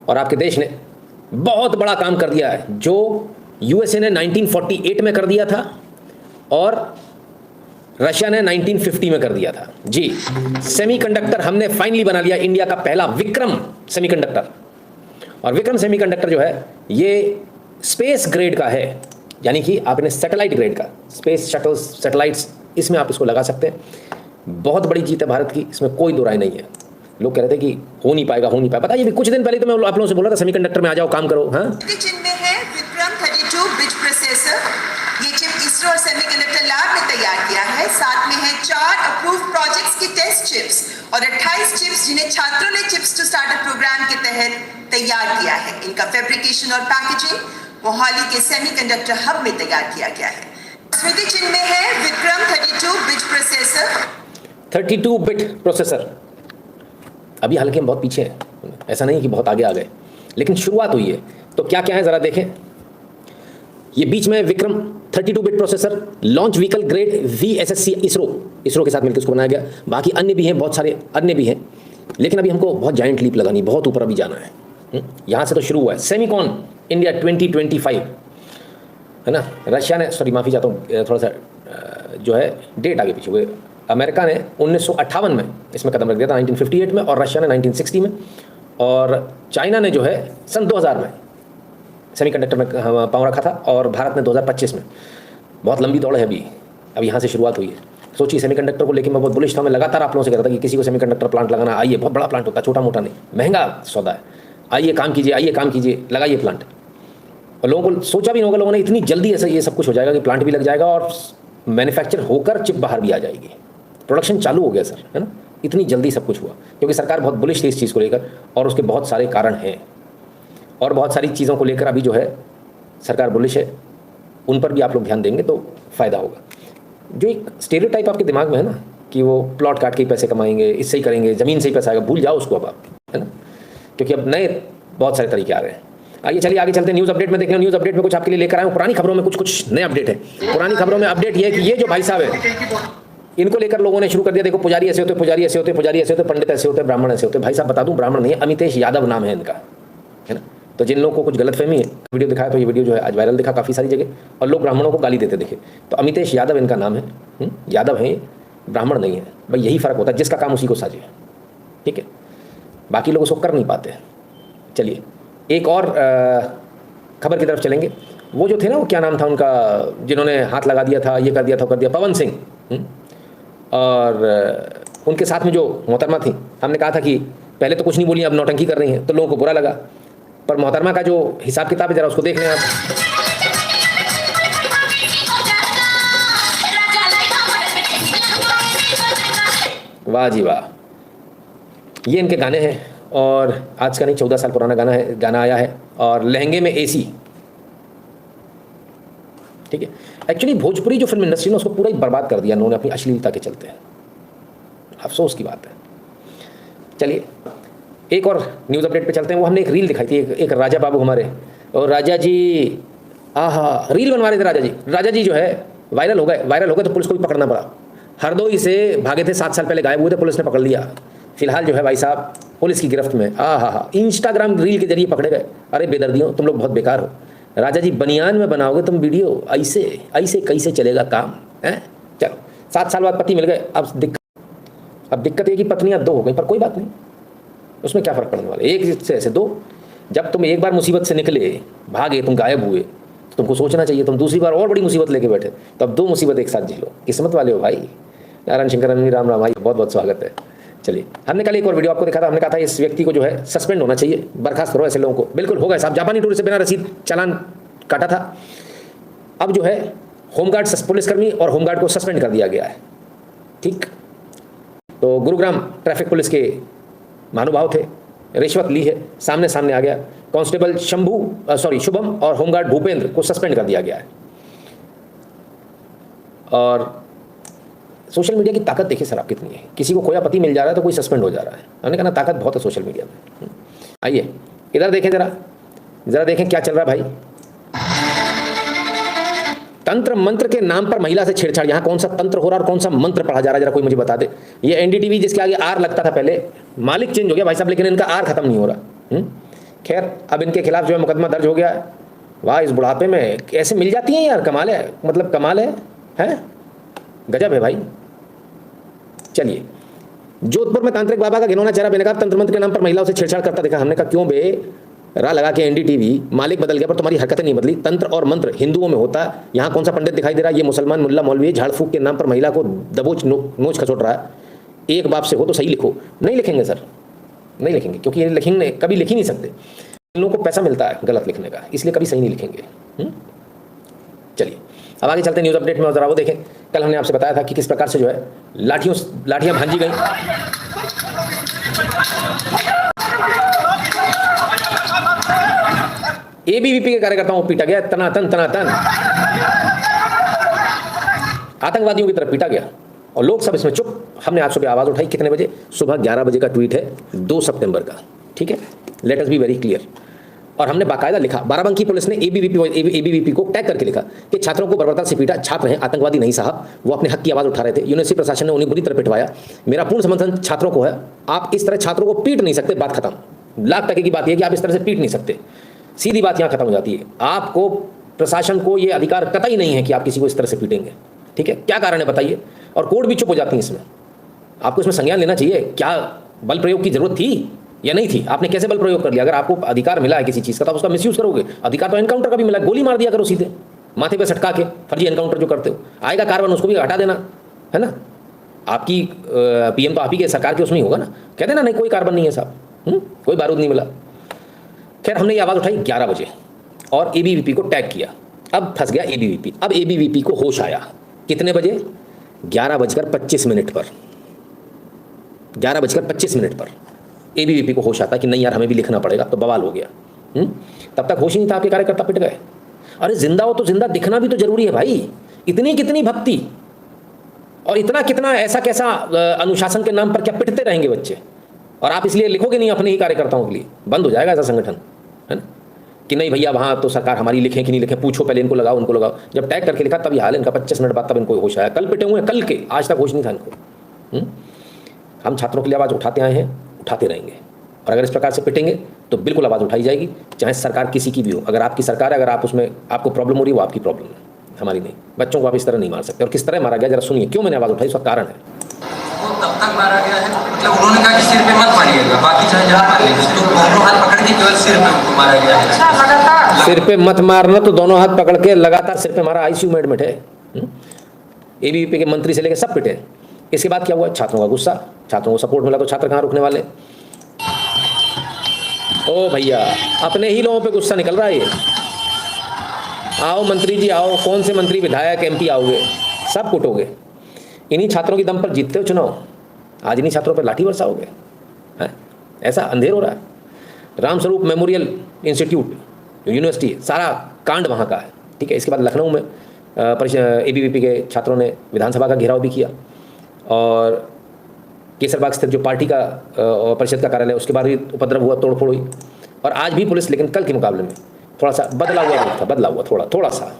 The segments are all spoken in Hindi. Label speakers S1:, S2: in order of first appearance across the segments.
S1: और आपके देश ने बहुत बड़ा काम कर दिया है जो यूएसए ने 1948 में कर दिया था और रशिया ने 1950 में कर दिया था। जी, सेमीकंडक्टर हमने फाइनली बना लिया, इंडिया का पहला विक्रम सेमीकंडक्टर। और विक्रम सेमीकंडक्टर जो है ये स्पेस ग्रेड का है, यानी कि आपने सैटेलाइट ग्रेड का, स्पेस शटल सैटेलाइट्स, इसमें आप इसको लगा सकते हैं। बहुत बड़ी जीत है भारत की, इसमें कोई दो राय नहीं है। लोग कह रहे थे कि हो नहीं पाएगा, हो नहीं पाएगा। बताइए, कुछ दिन पहले तो मैं आप लोगों से बोल रहा था सेमीकंडक्टर में आ जाओ, काम करो। हाँ,
S2: जिनमें है विक्रम 32 बिट प्रोसेसर। ये चिप इसरो और सेमीकंडक्टर लैब ने तैयार किया है। साथ में है 4 अप्रूव्ड प्रोजेक्ट्स की टेस्ट चिप्स और 28 चिप्स जिन्हें छात्रों ने चिप्स टू स्टार्टअप प्रोग्राम के तहत तैयार किया है। इनका फैब्रिकेशन और पैकेजिंग मोहाली के सेमीकंडक्टर हब में तैयार किया गया है। स्मृति चिन्ह में है Vikram 32 bit processor.
S1: 32 bit processor. अभी हालांकि हम बहुत पीछे हैं, ऐसा नहीं कि बहुत आगे आ गए, लेकिन शुरुआत हुई है। तो क्या क्या है ज़रा देखें। ये बीच में Vikram 32 bit processor, launch vehicle grade VSSC, ISRO के साथ मिलकर इसको बनाया गया। बाकी अन्य भी हैं, बहुत सारे अन्य भी हैं, लेकिन अभी हमको बहुत जाइंट लीप लगानी, बहुत ऊपर अभी जाना है। यहाँ से तो शुरू हुआ है। सेमीकॉन इंडिया 2025 है ना। रशिया ने, सॉरी माफ़ी चाहता हूँ, थोड़ा सा जो है डेट आगे पीछे हुए। अमेरिका ने 1958 में इसमें कदम रख दिया था, 1958 में, और रशिया ने 1960 में, और चाइना ने जो है सन 2000 में सेमीकंडक्टर में पाँव रखा था, और भारत ने 2025 में। बहुत लंबी दौड़ है अभी यहाँ से शुरुआत हुई है। सोचिए, सेमीकंडक्टर को लेकर मैं बहुत बुलिश था। मैं लगातार आप लोगों से कहता था कि किसी को सेमीकंडक्टर प्लांट लगाना, आइए, बहुत बड़ा प्लांट होता है, छोटा मोटा नहीं, महंगा सौदा है, आइए काम कीजिए, आइए काम कीजिए, लगाइए प्लांट। और लोगों को सोचा भी नहीं होगा, लोगों ने इतनी जल्दी ऐसा ये सब कुछ हो जाएगा कि प्लांट भी लग जाएगा और मैन्युफैक्चर होकर चिप बाहर भी आ जाएगी, प्रोडक्शन चालू हो गया सर, है ना। इतनी जल्दी सब कुछ हुआ क्योंकि सरकार बहुत बुलिश थी इस चीज़ को लेकर, और उसके बहुत सारे कारण हैं, और बहुत सारी चीज़ों को लेकर अभी जो है सरकार बुलिश है। उन पर भी आप लोग ध्यान देंगे तो फ़ायदा होगा। जो एक स्टेरियोटाइप आपके दिमाग में है ना कि वो प्लॉट काट के ही पैसे कमाएंगे, इससे ही करेंगे, ज़मीन से ही पैसा आएगा, भूल जाओ उसको अब आप, है ना, क्योंकि अब नए बहुत सारे तरीके आ रहे हैं। आइए चलिए आगे चलते हैं। न्यूज़ अपडेट में देख लें। न्यूज़ अपडेट में कुछ आपके लिए लेकर आए हूँ। पुरानी खबरों में कुछ नए अपडेट है। पुरानी खबरों में अपडेट ये है कि ये जो भाई साहब है, इनको लेकर लोगों ने शुरू कर दिया, देखो पुजारी ऐसे होते, पुजारी ऐसे होते, पुजारी ऐसे होते, पंडित ऐसे होते, ब्राह्मण ऐसे होते। भाई साहब बता दूं, ब्राह्मण नहीं है, अमितेश यादव नाम है इनका, है ना। तो जिन लोगों को कुछ गलतफहमी है, वीडियो दिखाया तो ये वीडियो जो है आज वायरल दिखा काफ़ी सारी जगह, और लोग ब्राह्मणों को गाली देते देखे। तो अमितेश यादव इनका नाम है, यादव है, ब्राह्मण नहीं है। भाई यही फ़र्क होता है, जिसका काम उसी को साझे, ठीक है। बाकी लोग उसको कर नहीं पाते। चलिए एक और खबर की तरफ चलेंगे। वो जो थे ना, वो क्या नाम था उनका, जिन्होंने हाथ लगा दिया था, ये कर दिया था, कर दिया, पवन सिंह, और उनके साथ में जो मोहतरमा थी, हमने कहा था कि पहले तो कुछ नहीं बोली, अब नौटंकी कर रही हैं, तो लोगों को बुरा लगा। पर मोहतरमा का जो हिसाब किताब है, जरा उसको देख लें आप। वाह जी वाह, ये इनके गाने हैं, और आज का नहीं 14 साल पुराना गाना है, गाना आया है, और लहंगे में AC, ठीक है। एक्चुअली भोजपुरी जो फिल्म इंडस्ट्री ने उसको पूरा ही बर्बाद कर दिया उन्होंने अपनी अश्लीलता के चलते, अफसोस की बात है। चलिए एक और न्यूज़ अपडेट पे चलते हैं। वो हमने एक रील दिखाई थी, एक राजा बाबू हमारे, और राजा जी रील बनवा रहे थे। राजा जी जो है वायरल हो गए तो पुलिस को भी पकड़ना पड़ा। हरदोई से भागे थे, 7 साल पहले गायब हुए थे, पुलिस ने पकड़ लिया। फिलहाल जो है भाई साहब पुलिस की गिरफ्त में। इंस्टाग्राम रील के जरिए पकड़े गए। अरे बेदर्दियों, तुम लोग बहुत बेकार हो। राजा जी बनियान में बनाओगे तुम वीडियो, ऐसे कैसे चलेगा काम, है। चलो 7 साल बाद पति मिल गए। अब दिक्कत ये कि पत्नियां 2 हो गई, पर कोई बात नहीं, उसमें क्या फ़र्क पड़ने वाला है, एक से ऐसे 2। जब तुम एक बार मुसीबत से निकले, भागे, तुम गायब हुए, तो तुमको सोचना चाहिए तुम दूसरी बार और बड़ी मुसीबत लेके बैठे, तो अब 2 मुसीबत एक साथ झेलो। किस्मत वाले हो भाई। नारायण शंकर राम राम भाई, बहुत बहुत स्वागत है। चलिए, हमने कल एक और वीडियो आपको दिखा था। हमने कहा था इस व्यक्ति को जो है सस्पेंड होना चाहिए, बर्खास्त करो ऐसे लोगों को। बिल्कुल हो गए साहब, जापानी टूरिस्ट से बिना रसीद चालान काटा था। अब जो है होमगार्ड, पुलिसकर्मी और होमगार्ड को सस्पेंड कर दिया गया है, ठीक। तो गुरुग्राम ट्रैफिक पुलिस के महानुभाव थे, रिश्वत ली है, सामने आ गया। कांस्टेबल शुभम और होमगार्ड भूपेंद्र को सस्पेंड कर दिया गया है। और सोशल मीडिया की ताकत देखिए सर आप कितनी है। किसी को खोया पति मिल जा रहा है तो कोई सस्पेंड हो जा रहा है। हमने कहा ना, ताकत बहुत है सोशल मीडिया में। आइए इधर देखें, जरा देखें क्या चल रहा है भाई। तंत्र मंत्र के नाम पर महिला से छेड़छाड़। यहाँ कौन सा तंत्र हो रहा है और कौन सा मंत्र पढ़ा जा रहा है, जरा कोई मुझे बता दे। ये NDTV जिसके आगे R लगता था पहले, मालिक चेंज हो गया भाई साहब, लेकिन इनका R खत्म नहीं हो रहा। खैर अब इनके खिलाफ जो है मुकदमा दर्ज हो गया है। वाह, इस बुढ़ापे में ऐसे मिल जाती हैं यार, कमाल है, मतलब कमाल है? गजब है भाई। चलिए, जोधपुर में तांत्रिक बाबा का घिनौना चेहरा बेनकाब तंत्र मंत्र के नाम पर महिलाओं से छेड़छाड़ करता देखा। हमने कहा क्यों बे रा लगा के एनडीटीवी मालिक बदल गया पर तुम्हारी हरकतें नहीं बदली। तंत्र और मंत्र हिंदुओं में होता है, यहाँ कौन सा पंडित दिखाई दे रहा है? ये मुसलमान मुल्ला मौलवी झाड़ फूक के नाम पर महिला को दबोच नोच खसोट रहा है। एक बाप से हो तो सही लिखो। नहीं लिखेंगे सर, नहीं लिखेंगे, क्योंकि ये लिखेंगे कभी लिख ही नहीं सकते। इन लोगों को पैसा मिलता है गलत लिखने का, इसलिए कभी सही नहीं लिखेंगे। चलिए अब आगे चलते हैं न्यूज़ अपडेट में, और जरा वो देखें। कल हमने आपसे बताया था कि किस प्रकार से जो है लाठियां भांजी गई। एबीवीपी के कार्यकर्ताओं को पीटा गया तनातन आतंकवादियों की तरफ पीटा गया, और लोग सब इसमें चुप। हमने आज सुबह आवाज़ उठाई, कितने बजे? सुबह 11 बजे का ट्वीट है 2 सितंबर का, ठीक है, let us be very clear. और हमने बाकायदा लिखा, बाराबंकी पुलिस ने एबीवीपी को टैग करके लिखा कि छात्रों को बर्बरता से पीटा, छात्र हैं आतंकवादी नहीं साहब, वो अपने हक की आवाज़ उठा रहे थे, यूनिवर्सिटी प्रशासन ने उन्हें बुरी तरह पिटवाया। मेरा पूर्ण समर्थन छात्रों को है, आप इस तरह छात्रों को पीट नहीं सकते, बात खत्म। लाख टके की बात यह कि आप इस तरह से पीट नहीं सकते, सीधी बात यहाँ खत्म हो जाती है। आपको, प्रशासन को ये अधिकार कतई नहीं है कि आप किसी को इस तरह से पीटेंगे, ठीक है? क्या कारण है बताइए? और कोर्ट भी चुप हो जाती है इसमें। आपको इसमें संज्ञान लेना चाहिए, क्या बल प्रयोग की जरूरत थी या नहीं थी? आपने कैसे बल प्रयोग कर लिया? अगर आपको अधिकार मिला है किसी चीज़ का तो आप उसका मिसयूज करोगे। अधिकार तो एनकाउंटर का भी मिला, गोली मार दिया करो सीधे माथे पे सटका के, फर्जी एनकाउंटर जो करते हो। आएगा कार्बन, उसको भी हटा देना, है ना? आपकी पीएम तो आप ही के सरकार के उसमें ही होगा ना, कह देना नहीं कोई कार्बन नहीं है साहब, कोई बारूद नहीं मिला। खैर हमने ये आवाज़ उठाई 11 बजे और एबीवीपी को टैग किया। अब फंस गया एबीवीपी। अब एबीवीपी को होश आया कितने बजे? 11:25 पर, 11:25 पर एबीवीपी को होश आता कि नहीं यार हमें भी लिखना पड़ेगा, तो बवाल हो गया। तब तक होश ही नहीं था, आपके कार्यकर्ता पिट गए। अरे जिंदा हो तो जिंदा दिखना भी तो जरूरी है भाई। इतनी कितनी भक्ति और इतना कितना ऐसा कैसा अनुशासन के नाम पर क्या पिटते रहेंगे बच्चे? और आप इसलिए लिखोगे नहीं अपने ही कार्यकर्ताओं के लिए, बंद हो जाएगा ऐसा संगठन, है ना? कि नहीं भैया वहाँ तो सरकार हमारी लिखें कि नहीं लिखें, पूछो पहले, इनको लगाओ उनको लगाओ। जब टैग करके लिखा तब ये हाल इनका, 25 मिनट बाद तब इनको होश आया। कल पिटे हुए हैं, कल के, आज तक होश नहीं था इनको। हम छात्रों के लिए आवाज़ उठाते आए हैं, उठाते रहेंगे, और अगर इस प्रकार से पिटेंगे तो बिल्कुल आवाज़ उठाई जाएगी, चाहे सरकार किसी की भी हो। अगर आपकी सरकार है, अगर आप उसमें आपको प्रॉब्लम हो रही है, वो आपकी प्रॉब्लम है, हमारी नहीं। बच्चों को आप इस तरह नहीं मार सकते। और किस तरह मारा गया जरा सुनिए, क्यों मैंने आवाज़ उठाई, उसका कारण है।
S3: वो तब तक मारा गया है, मतलब उन्होंने कहा कि सिर पे मत मारिएगा, बाकी चाहे जहाँ मार लीजिए, तो दोनों हाथ पकड़ के केवल सिर पे उनको मारा गया है।
S1: सिर पे मत मारना तो दोनों हाथ पकड़ के लगातार सिर पे मारा, आईसीयू में एडमिट है। एबीवीपी के मंत्री से लेकर सब पिटे। इसके बाद क्या हुआ? छात्रों का गुस्सा, छात्रों को सपोर्ट मिला तो छात्र कहाँ रुकने वाले? ओ भैया, अपने ही लोगों पे गुस्सा निकल रहा है ये। आओ मंत्री जी आओ, कौन से मंत्री विधायक एमपी आओगे, सब कुटोगे। इन्हीं छात्रों की दम पर जीतते हो चुनाव, आज इन्हीं छात्रों पर लाठी बरसाओगे, हैं? ऐसा अंधेर हो रहा है। रामस्वरूप मेमोरियल इंस्टीट्यूट जो यूनिवर्सिटी है, सारा कांड वहाँ का है, ठीक है। इसके बाद लखनऊ में एबीवीपी के छात्रों ने विधानसभा का घेराव भी किया, और केसरबाग स्थित जो पार्टी का परिषद का कार्यालय, उसके बाद भी उपद्रव हुआ, तोड़फोड़ हुई। और आज भी पुलिस, लेकिन कल के मुकाबले में थोड़ा सा बदला हुआ थोड़ा सा।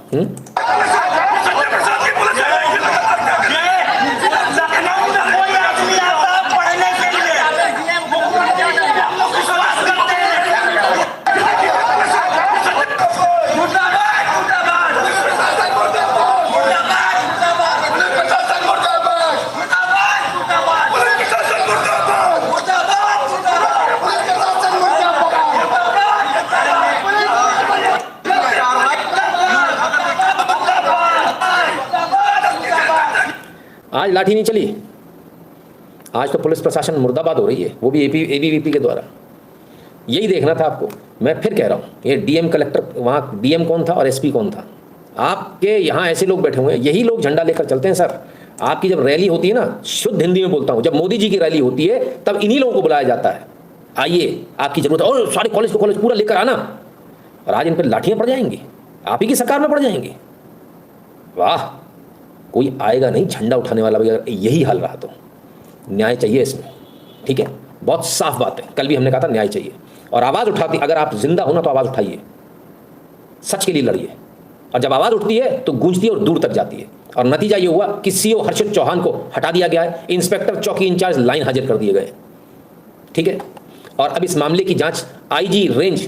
S1: आज लाठी नहीं चली, आज तो पुलिस प्रशासन मुर्दाबाद हो रही है, वो भी एबीवीपी के द्वारा। यही देखना था आपको। मैं फिर कह रहा हूँ, ये डीएम कलेक्टर, वहाँ डीएम कौन था और एसपी कौन था? आपके यहाँ ऐसे लोग बैठे हुए हैं, यही लोग झंडा लेकर चलते हैं सर। आपकी जब रैली होती है ना, शुद्ध हिंदी में बोलता हूँ, जब मोदी जी की रैली होती है तब इन्हीं लोगों को बुलाया जाता है, आइए आपकी जरूरत है, और सारे कॉलेज पूरा लेकर आना। और आज इन पर लाठियाँ पड़ जाएंगी, आप ही की सरकार में पड़ जाएंगी। वाह, कोई आएगा नहीं झंडा उठाने वाला भी, अगर यही हाल रहा तो। न्याय चाहिए इसमें, ठीक है, बहुत साफ बात है। कल भी हमने कहा था न्याय चाहिए, और आवाज़ उठाती, अगर आप जिंदा हो ना तो आवाज़ उठाइए, सच के लिए लड़िए। और जब आवाज़ उठती है तो गूंजती है और दूर तक जाती है। और नतीजा ये हुआ कि सीओ हर्षित चौहान को हटा दिया गया है, इंस्पेक्टर चौकी इंचार्ज लाइन हाजिर कर दिए गए, ठीक है। और अब इस मामले की जांच आईजी रेंज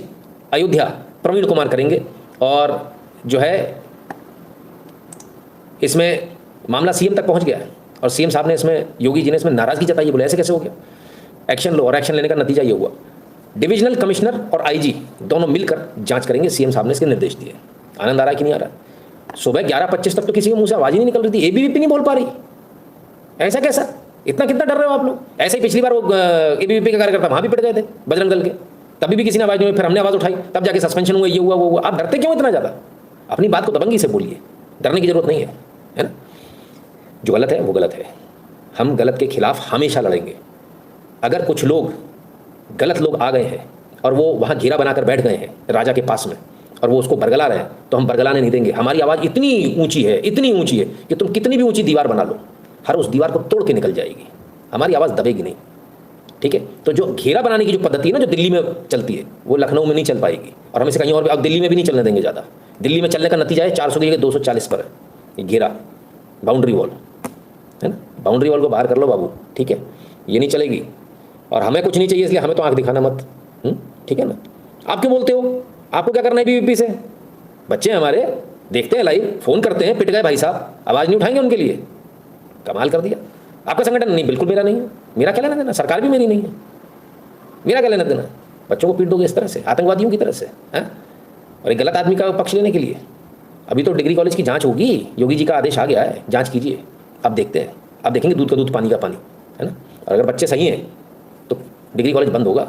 S1: अयोध्या प्रवीण कुमार करेंगे। और जो है इसमें मामला सीएम तक पहुंच गया है और सीएम साहब ने इसमें, योगी जी ने इसमें नाराजगी जताई है, बोले ऐसे कैसे हो गया, एक्शन लो। और एक्शन लेने का नतीजा ये हुआ, डिविजनल कमिश्नर और आईजी दोनों मिलकर जांच करेंगे, सीएम साहब ने इसके निर्देश दिए। आनंद आ रहा है कि नहीं आ रहा है? सुबह 11:25 तक तो किसी के मुंह से आवाज ही नहीं निकल रही थी, एबीवीपी नहीं बोल पा रही, ऐसा कैसा, इतना कितना डर रहे हो आप लोग? ऐसे ही पिछली बार वो एबीवीपी के कार्यकर्ता वहां भी पिट गए थे बजरंग दल के, तभी भी किसी ने आवाज नहीं हुई, फिर हमने आवाज उठाई, तब जाके सस्पेंशन हुआ, ये हुआ वो हुआ। आप डरते क्यों इतना ज्यादा? अपनी बात को दबंगी से बोलिए, डरने की जरूरत नहीं है ना? जो गलत है वो गलत है, हम गलत के खिलाफ हमेशा लड़ेंगे। अगर कुछ लोग, गलत लोग आ गए हैं और वो वहाँ घेरा बनाकर बैठ गए हैं राजा के पास में और वो उसको बरगला रहे हैं, तो हम बरगलाने नहीं देंगे। हमारी आवाज़ इतनी ऊंची है, इतनी ऊंची है कि तुम कितनी भी ऊंची दीवार बना लो, हर उस दीवार को तोड़ के निकल जाएगी, हमारी आवाज़ दबेगी नहीं। ठीक है, तो जो घेरा बनाने की जो पद्धति है ना, जो दिल्ली में चलती है, वो लखनऊ में नहीं चल पाएगी और हम इसे कहीं और, अब दिल्ली में भी नहीं चलने देंगे ज़्यादा। दिल्ली में चलने का नतीजा है 400 की जगह 240 पर है ये घेरा, बाउंड्री वॉल है ना, बाउंड्री वॉल को बाहर कर लो बाबू। ठीक है, ये नहीं चलेगी और हमें कुछ नहीं चाहिए, इसलिए हमें तो आंख दिखाना मत। ठीक है ना? आप क्यों बोलते हो? आपको क्या करना है बीवीपी से? बच्चे हमारे देखते हैं लाइव, फोन करते हैं, पिट गए भाई साहब, आवाज़ नहीं उठाएंगे उनके लिए? कमाल कर दिया। आपका संगठन नहीं, बिल्कुल मेरा नहीं है, मेरा क्या लेना देना, सरकार भी मेरी नहीं है, मेरा क्या लेना देना? बच्चों को पीट दोगे इस तरह से, आतंकवादियों की तरह से हैं? और एक गलत आदमी का पक्ष लेने के लिए। अभी तो डिग्री कॉलेज की जांच होगी, योगी जी का आदेश आ गया है, जांच कीजिए, अब देखते हैं, अब देखेंगे दूध का दूध पानी का पानी, है ना? और अगर बच्चे सही हैं तो डिग्री कॉलेज बंद होगा।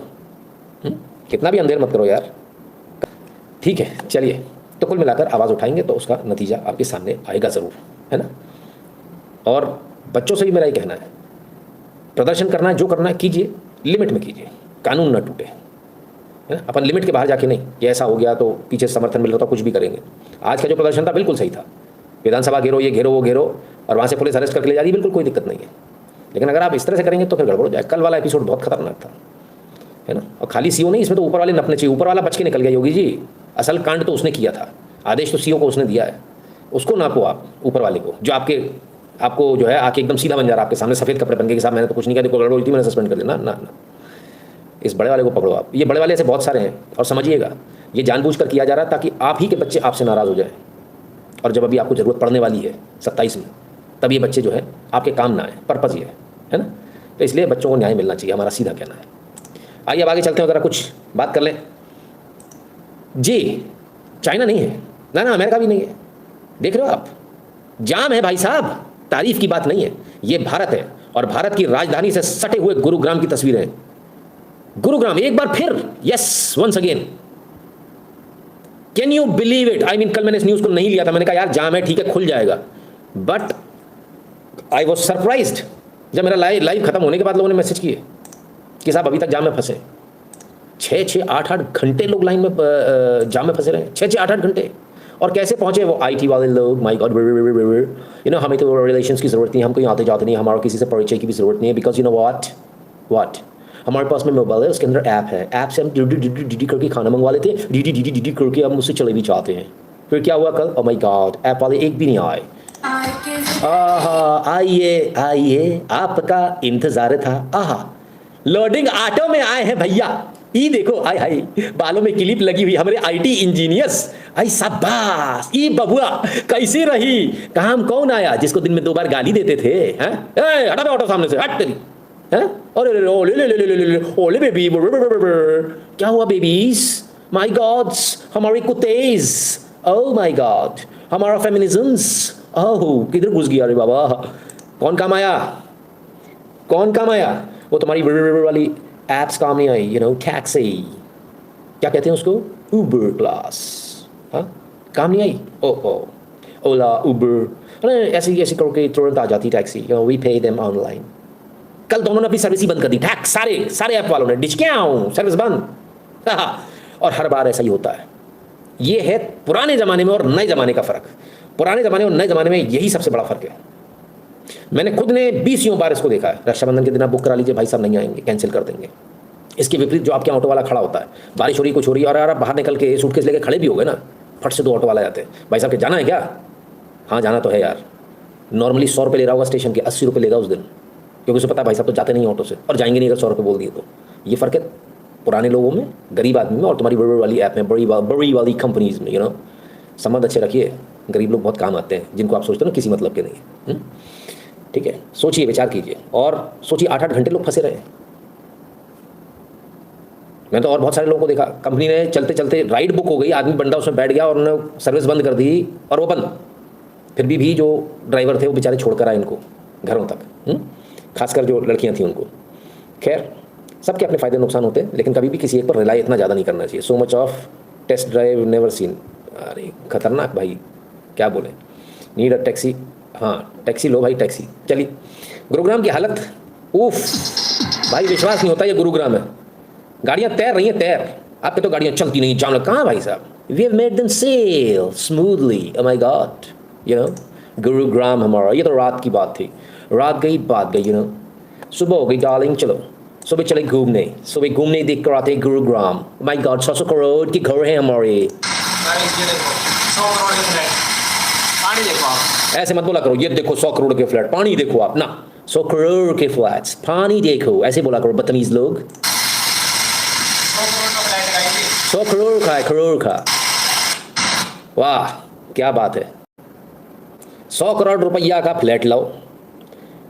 S1: कितना भी अंधेर मत करो यार। ठीक है, चलिए, तो कुल मिलाकर आवाज़ उठाएंगे तो उसका नतीजा आपके सामने आएगा ज़रूर, है ना? और बच्चों से भी मेरा ये कहना है, प्रदर्शन करना है, जो करना है कीजिए, लिमिट में कीजिए, कानून न टूटे, है ना? अपन लिमिट के बाहर जाके नहीं, ये ऐसा हो गया तो पीछे समर्थन मिल रहा था, कुछ भी करेंगे। आज का जो प्रदर्शन था बिल्कुल सही था, विधानसभा घेरो, ये घेरो वो घेरो, और वहाँ से पुलिस अरेस्ट करके ले जा रही है, बिल्कुल कोई दिक्कत नहीं है। लेकिन अगर आप इस तरह से करेंगे तो फिर गड़बड़ हो जाए। कल वाला एपिसोड बहुत खतरनाक था, है ना? और खाली सीओ नहीं, इसमें तो ऊपर वाले नपने चाहिए, ऊपर वाला बच के निकल गया योगी जी, असल कांड तो उसने किया था, आदेश तो सीओ को उसने दिया है, उसको नापो आप, ऊपर वाले को, जो आपको जो है आके एकदम सीधा बन जा रहा है आपके सामने, सफ़ेद कपड़े पहन के, साहब मैंने तो कुछ नहीं किया, देखो गड़बड़ हुई थी, मैंने सस्पेंड कर दिया। ना, इस बड़े वाले को पकड़ो आप। ये बड़े वाले ऐसे बहुत सारे हैं, और समझिएगा ये जानबूझकर किया जा रहा है ताकि आप ही के बच्चे आपसे नाराज़ हो जाए, और जब अभी आपको ज़रूरत पड़ने वाली है 27 में, तब ये बच्चे जो है आपके काम ना आए, पर्पज़ ये है ना? तो इसलिए बच्चों को न्याय मिलना चाहिए, हमारा सीधा कहना है। आइए अब आगे चलते हैं, ज़रा कुछ बात कर लें जी। चाइना नहीं है ना, अमेरिका भी नहीं है, देख रहे हो आप, जाम है भाई साहब, तारीफ की बात नहीं है, ये भारत है, और भारत की राजधानी से सटे हुए गुरुग्राम की तस्वीरें। गुरुग्राम एक बार फिर, yes, once again, can you believe it? I mean, कल मैंने इस न्यूज़ को नहीं लिया था, मैंने कहा यार जाम है, ठीक है, खुल जाएगा, बट आई वॉज सरप्राइज्ड जब मेरा लाइव खत्म होने के बाद लोगों ने मैसेज किए कि साहब अभी तक जाम में फंसे। 6-6, 8-8 घंटे लोग लाइन में जाम में फंसे रहे, 6-6, 8-8 घंटे। और कैसे पहुंचे वो आईटी वाले लोग, माय गॉड, यू नो, हमें तो रिलेशंस की ज़रूरत नहीं, हम कहीं आते जाते नहीं, हमारा किसी से परिचय की भी ज़रूरत नहीं है, बिकॉज यू नो व्हाट हमारे पास में मोबाइल है, उसके अंदर ऐप है, ऐप से हम डी करके खाना मंगवा लेते हैं, डी करके हम उससे चले भी जाते हैं। फिर क्या हुआ कल? ओह माय गॉड, ऐप वाले एक भी नहीं आए। आइए, आपका इंतजार था। आहा, लोडिंग ऑटो में आए हैं भैया, ई देखो, हाय बालों में क्लिप लगी हुई, हमारे आईटी इंजीनियर्स, आई शाबाश, ई बबुआ कैसी रही, काम कौन आया जिसको दिन में 2 बार गाली देते थे? हैं, हटा ऑटो सामने से, हट तेरी, हैं? अरे ओले बेबी, क्या हुआ बेबीज? माय गॉड्स, हमारे कुत्तेज, ओह माय गॉड, हमारा फेमिनिज्म्स, ओह किधर घुस गया रे बाबा? कौन काम आया? वो तुम्हारी वाली एप्स काम नहीं आई, यू नो, टैक्सी, क्या कहते हैं उसको, उबर क्लास, हाँ, काम नहीं आई। ओला, उबर, ऐसी करके तुरंत आ जाती taxi, you know, we pay them online. कल दोनों ने अपनी सर्विस ही बंद कर दी, टैक्स सारे ऐप वालों ने, डिस्काउंट, सर्विस बंद। और हर बार ऐसा ही होता है। ये है पुराने ज़माने में और नए ज़माने का फ़र्क। पुराने ज़माने और नए ज़माने में यही सबसे बड़ा फ़र्क है। मैंने खुद ने 20 बार इसको देखा है। रक्षाबंधन के दिन आप बुक करा लीजिए, भाई साहब नहीं आएंगे, कैंसिल कर देंगे। इसके विपरीत जो आपके ऑटो वाला खड़ा होता है, बारिश हो रही, कुछ हो रही है, और यार आप बाहर निकल के सूटकेस लेके खड़े भी हो गए ना, फट से 2 ऑटो वाला आते हैं, भाई साहब के जाना है क्या? हाँ जाना तो है यार। नॉर्मली 100 रुपये ले रहा होगा स्टेशन के, 80 रुपये लेगा उस दिन, क्योंकि उसे पता है भाई साहब तो जाते नहीं ऑटो से, और जाएंगे नहीं अगर 100 रुपये बोल दिए तो। ये फ़र्क है पुराने लोगों में, गरीब आदमी में और तुम्हारी बड़ी वाली ऐप में, बड़ी वाली कंपनीज में, संबंध अच्छे रखिए। गरीब लोग बहुत काम आते हैं, जिनको आप सोचते हो ना किसी मतलब के नहीं। ठीक है, सोचिए, विचार कीजिए और सोचिए 8-8 घंटे लोग फंसे रहे। मैं तो और बहुत सारे लोगों को देखा, कंपनी ने चलते चलते राइड बुक हो गई, आदमी बंदा उसमें बैठ गया और उन्होंने सर्विस बंद कर दी और वो बंद, फिर भी जो ड्राइवर थे वो बेचारे छोड़कर आए इनको घरों तक, खासकर जो लड़कियां थी उनको। खैर, सबके अपने फ़ायदे नुकसान होते हैं, लेकिन कभी भी किसी एक पर रिलाई इतना ज़्यादा नहीं करना चाहिए। So much of test drive never seen. अरे खतरनाक भाई, क्या बोले। नीड अ टैक्सी, हाँ टैक्सी लो भाई, टैक्सी। चलिए, गुरुग्राम की हालत, उफ भाई, विश्वास नहीं होता ये गुरुग्राम है। गाड़ियाँ तैर रही हैं, तैर। आपके तो गाड़ियाँ चलती नहीं, जाम लगा। कहाँ भाई साहब, we have made them sail smoothly. Oh my God, Gurugram हमारा। ये तो रात की बात थी, रात गई बात गई। सुबह हो गई डार्लिंग, चलो सुबह चले घूमने, सुबह घूमने देख कर आते गुरुग्राम। माय गॉड, 100 करोड़ की घर है हमारे।
S3: 100 करोड़ के फ्लैट, पानी देखो आप।
S1: ऐसे मत बोला करो, ये देखो 100 करोड़ के फ्लैट, पानी देखो आप ना। 100 करोड़ के फ्लैट्स, पानी देखो, ऐसे बोला करो बदतमीज लोग। 100 करोड़ का है, करोड़ का। वाह क्या बात है। 100 करोड़ रुपया का फ्लैट लाओ,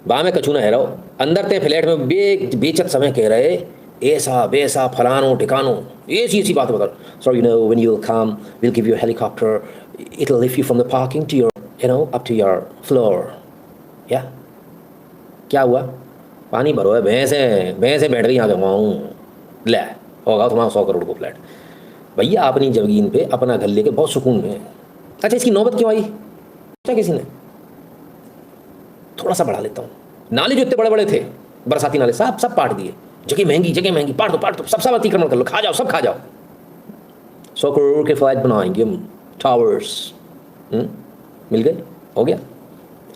S1: बा में कछू ना है रहो, अंदर ते फ्लैट में बेचत समय कह रहे ऐसा वैसा फलानो ठिकानो, ऐसी बात बता। So when you come, will give you helicopter, it will lift you from the parking to your up to your floor. या क्या हुआ, पानी भरो है, भैंसें बैठ गई यहाँ पे। ले होगा तुम्हारा 100 करोड़ को फ्लैट। भैया अपनी जमीन पे अपना घर लेके बहुत सुकून में है। अच्छा, इसकी नौबत क्यों आई? क्या किसी ने थोड़ा सा बढ़ा लेता हूँ। नाले जो इतने बड़े बड़े थे, बरसाती नाले, सब पाट दिए। जगह महंगी, पाट दो, सब अतिक्रमण कर लो, खा जाओ, सब खा जाओ। 100 करोड़ के फ्लैट बनाएंगे हम, टावर्स। मिल गए, हो गया।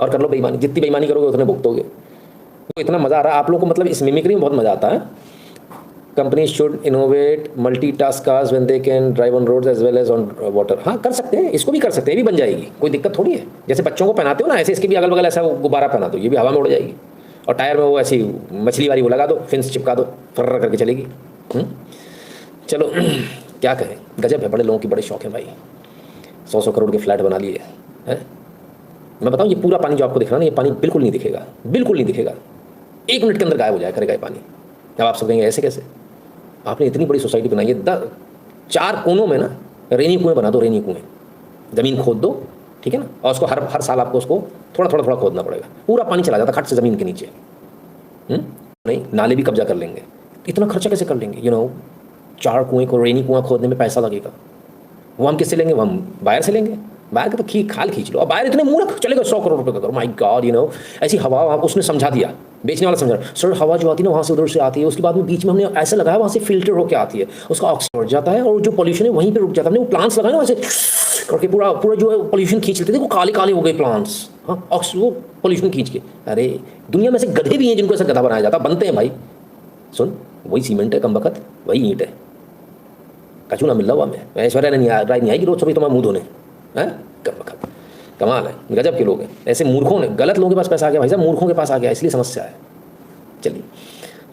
S1: और कर लो बेईमानी, जितनी बेईमानी करोगे उतने भुगतोगे। तो इतना मज़ा आ रहा है आप लोग को, मतलब इस मिमिक्री में बहुत मज़ा आता है। Companies should innovate multitask cars when they can drive on roads as well as on water. हाँ कर सकते हैं, इसको भी कर सकते हैं, ये भी बन जाएगी, कोई दिक्कत थोड़ी है। जैसे बच्चों को पहनाते हो ना, ऐसे इसके भी अगल बगल ऐसा वो गुब्बारा पहना दो, ये भी हवा में उड़ जाएगी। और टायर में वो ऐसी मछली वाली वो लगा दो, फिन्स चिपका दो, फर्र करके चलेगी। चलो क्या कहें, गजब है, बड़े लोगों की बड़े शौक है भाई। 100 करोड़ के फ्लैट बना लिए हैं। मैं बताऊँ, ये पूरा पानी जो आपको दिख रहा है ना, ये पानी बिल्कुल नहीं दिखेगा, बिल्कुल नहीं दिखेगा। 1 मिनट के अंदर गायब हो जाए करेगा ये पानी। अब आप सब कहेंगे ऐसे कैसे, आपने इतनी बड़ी सोसाइटी बनाई है, 4 कोनों में ना रेनी कुएं बना दो, रेनी कुएं, ज़मीन खोद दो, ठीक है ना। और उसको हर साल आपको उसको थोड़ा खोदना पड़ेगा, पूरा पानी चला जाता खट से ज़मीन के नीचे। नहीं, नाले भी कब्जा कर लेंगे। इतना खर्चा कैसे कर लेंगे? 4 कुएं को, रेनी कुआं खोदने में पैसा लगेगा, वो हम किससे लेंगे? वो हम बाहर से लेंगे। बाहर का तो खाल खींच लो, और बाहर इतने मूर्ख चलेगा 100 करोड़ रुपये का करो। माय गॉड, ऐसी हवा वहाँ उसने समझा दिया, बेचने वाला समझा, सर हवा जो आती है ना वहाँ से उधर से आती है, उसके बाद में बीच में हमने ऐसा लगाया वहाँ से फिल्टर होकर आती है, उसका ऑक्सीजन बढ़ जाता है और जो पॉल्यूशन है वहीं पे रुक जाता है। हमने वो प्लांट्स लगाए ना वैसे करके पूरा जो है पॉल्यूशन खींच लेते थे, वो काले हो गए प्लांट्स। हाँ, वो पॉल्यूशन खींच के। अरे दुनिया में से गधे भी हैं जिनको ऐसा गधा बनाया जाता, बनते हैं भाई। सुन, वही सीमेंट है कम वक्त, वही ईंट है, कचू ना मिल रहा हुआ। मैं ऐश्वर्या नहीं आएगी रोज सुबह तुम्हारा मुँह धोने, हैं कम वक्त। कमाल है, गजब के लोग हैं। ऐसे मूर्खों ने, गलत लोगों के पास पैसा आ गया भाई साहब, मूर्खों के पास आ गया, इसलिए समस्या है। चलिए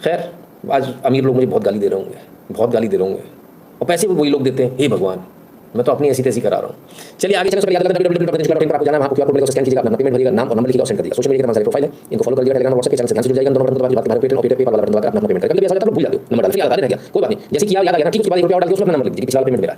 S1: खैर, आज अमीर लोग मुझे बहुत गाली दे रहे होंगे, और पैसे भी वही लोग देते हैं। हे भगवान, मैं तो अपनी ऐसी तैसी करा रहा हूँ। चलिए आगे चलने से पहले आपको जाना है, आपको क्यूआर कोड स्कैन कीजिएगा, अपना पेमेंट भरिएगा, नाम और नंबर लिखिएगा और सेंड कर दिया। सोशल मीडिया हमारे प्रोफाइल है, इनको फॉलो कर दिया, टेलीग्राम व्हाट्सएप के चैनल से जुड़ जाएगा, दोनों बात पेटीएम और पेपाल वाला अपना पेमेंट करेगा। भूल जाते हो नंबर डाल, फिर याद आ रहा है क्या, कोई बात नहीं, जैसे कि याद आ गया ना, ठीक है, उसके बाद ₹1 डाल के उसमें नंबर लिख दीजिए, पिछला पेमेंट मेरा।